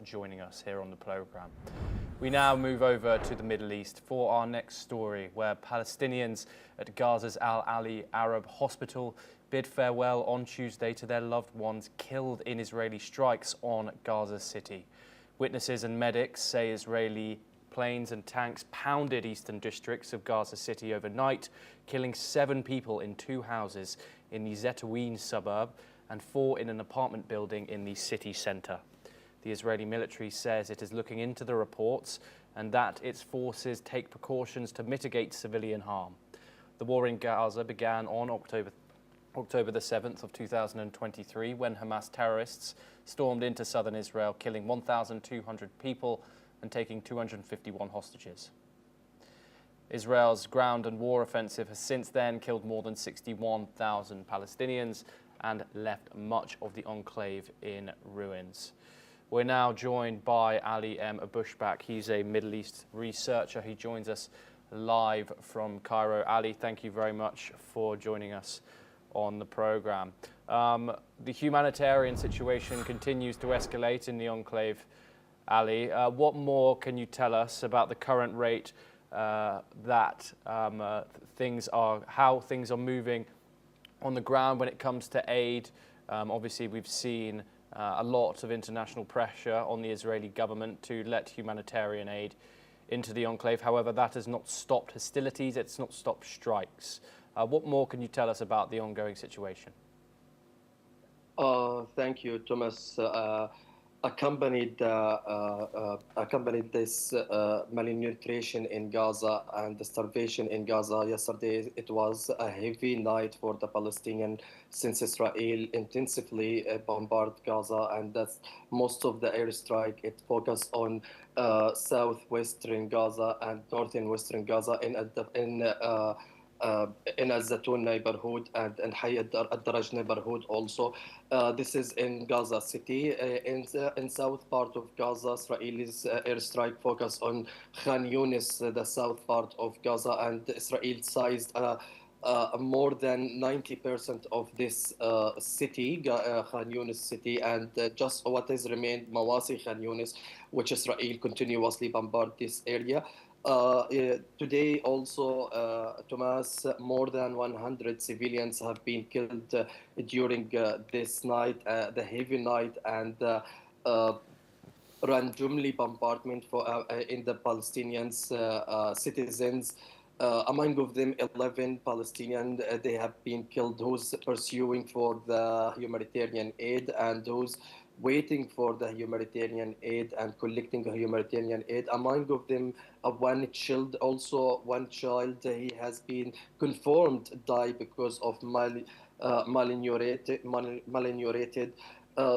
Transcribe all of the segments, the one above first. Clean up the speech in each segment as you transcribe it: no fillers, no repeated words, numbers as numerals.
joining us here on the programme. We now move over to the Middle East for our next story, where Palestinians at Gaza's Al-Ahli Arab Hospital bid farewell on Tuesday to their loved ones killed in Israeli strikes on Gaza City. Witnesses and medics say Israeli planes and tanks pounded eastern districts of Gaza City overnight, killing 7 people in 2 houses in the Zetaween suburb and 4 in an apartment building in the city centre. The Israeli military says it is looking into the reports and that its forces take precautions to mitigate civilian harm. The war in Gaza began on October the 7th of 2023 when Hamas terrorists stormed into southern Israel, killing 1,200 people and taking 251 hostages. Israel's ground and war offensive has since then killed more than 61,000 Palestinians and left much of the enclave in ruins. We're now joined by Ali M. Abushbak. He's a Middle East researcher. He joins us live from Cairo. Ali, thank you very much for joining us on the program. The humanitarian situation continues to escalate in the enclave. Ali, what more can you tell us about the current rate how things are moving on the ground when it comes to aid? Obviously, we've seen a lot of international pressure on the Israeli government to let humanitarian aid into the enclave. However, that has not stopped hostilities, it's not stopped strikes. What more can you tell us about the ongoing situation? Thank you, Thomas. Accompanied this malnutrition in Gaza and the starvation in Gaza yesterday. It was a heavy night for the Palestinians since Israel intensively bombarded Gaza, and that's most of the airstrike. It focused on southwestern Gaza and northern western Gaza in Al-Zatoun neighborhood and Hayy al-Daraj neighborhood also. This is in Gaza City. In south part of Gaza, Israel's airstrike focused on Khan Yunis, the south part of Gaza, and Israel seized more than 90% of this city, Khan Yunis city, and just what is remained, Mawasi Khan Yunis, which Israel continuously bombarded this area. Today also, Thomas, more than 100 civilians have been killed during this night, the heavy night, and randomly bombardment in the Palestinians citizens. Among of them, 11 Palestinians, they have been killed, who's pursuing for the humanitarian aid and those waiting for the humanitarian aid and collecting the humanitarian aid. Among of them, one child, he has been confirmed die because of malnourished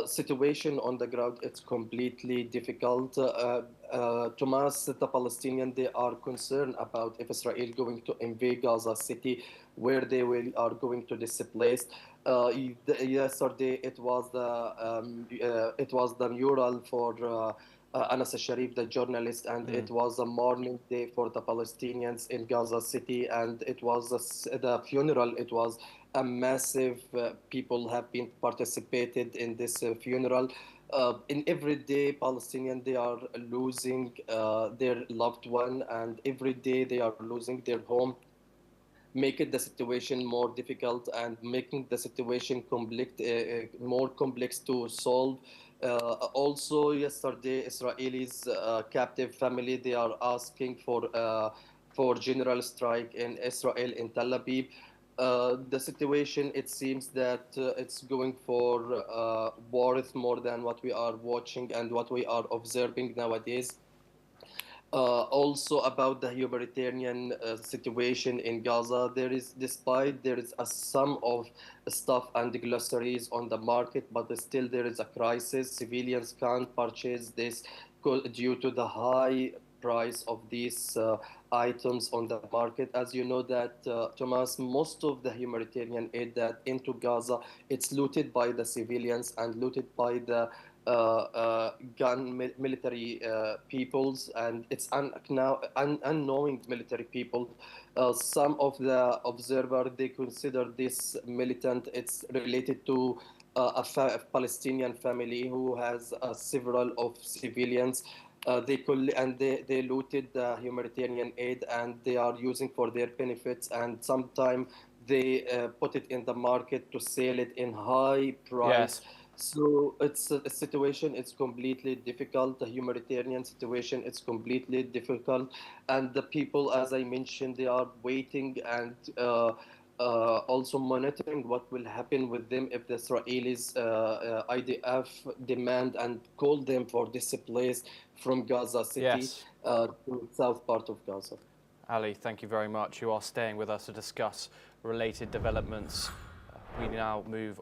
situation on the ground. It's completely difficult. Thomas, the Palestinians, they are concerned about if Israel going to invade Gaza City, where they are going to displace. Yesterday, it was the mural for Anas Sharif, the journalist, and it was a mourning day for the Palestinians in Gaza City, and it was the funeral. It was a massive people have been participated in this funeral. In every day, Palestinians, they are losing their loved one, and every day they are losing their home, making the situation more difficult and making the situation more complex to solve. Also, yesterday, Israelis captive family, they are asking for general strike in Israel, in Tel Aviv. The situation, it seems that it's going for worse more than what we are watching and what we are observing nowadays. Also about the humanitarian situation in Gaza, despite there is a sum of stuff and groceries on the market, but still there is a crisis. Civilians can't purchase this due to the high price of these items on the market. As you know that, Thomas, most of the humanitarian aid that into Gaza, it's looted by the civilians and looted by the military peoples, and it's unknowing military people. Some of the observers, they consider this militant, it's related to a Palestinian family who has several of civilians. They looted the humanitarian aid and they are using for their benefits, and sometimes they put it in the market to sell it in high price. Yes. So it's a situation. It's completely difficult. The humanitarian situation is completely difficult, and the people, as I mentioned, they are waiting and also monitoring what will happen with them if the Israelis IDF demand and call them for this place from Gaza City Yes. to south part of Gaza. Ali, thank you very much. You are staying with us to discuss related developments. We now move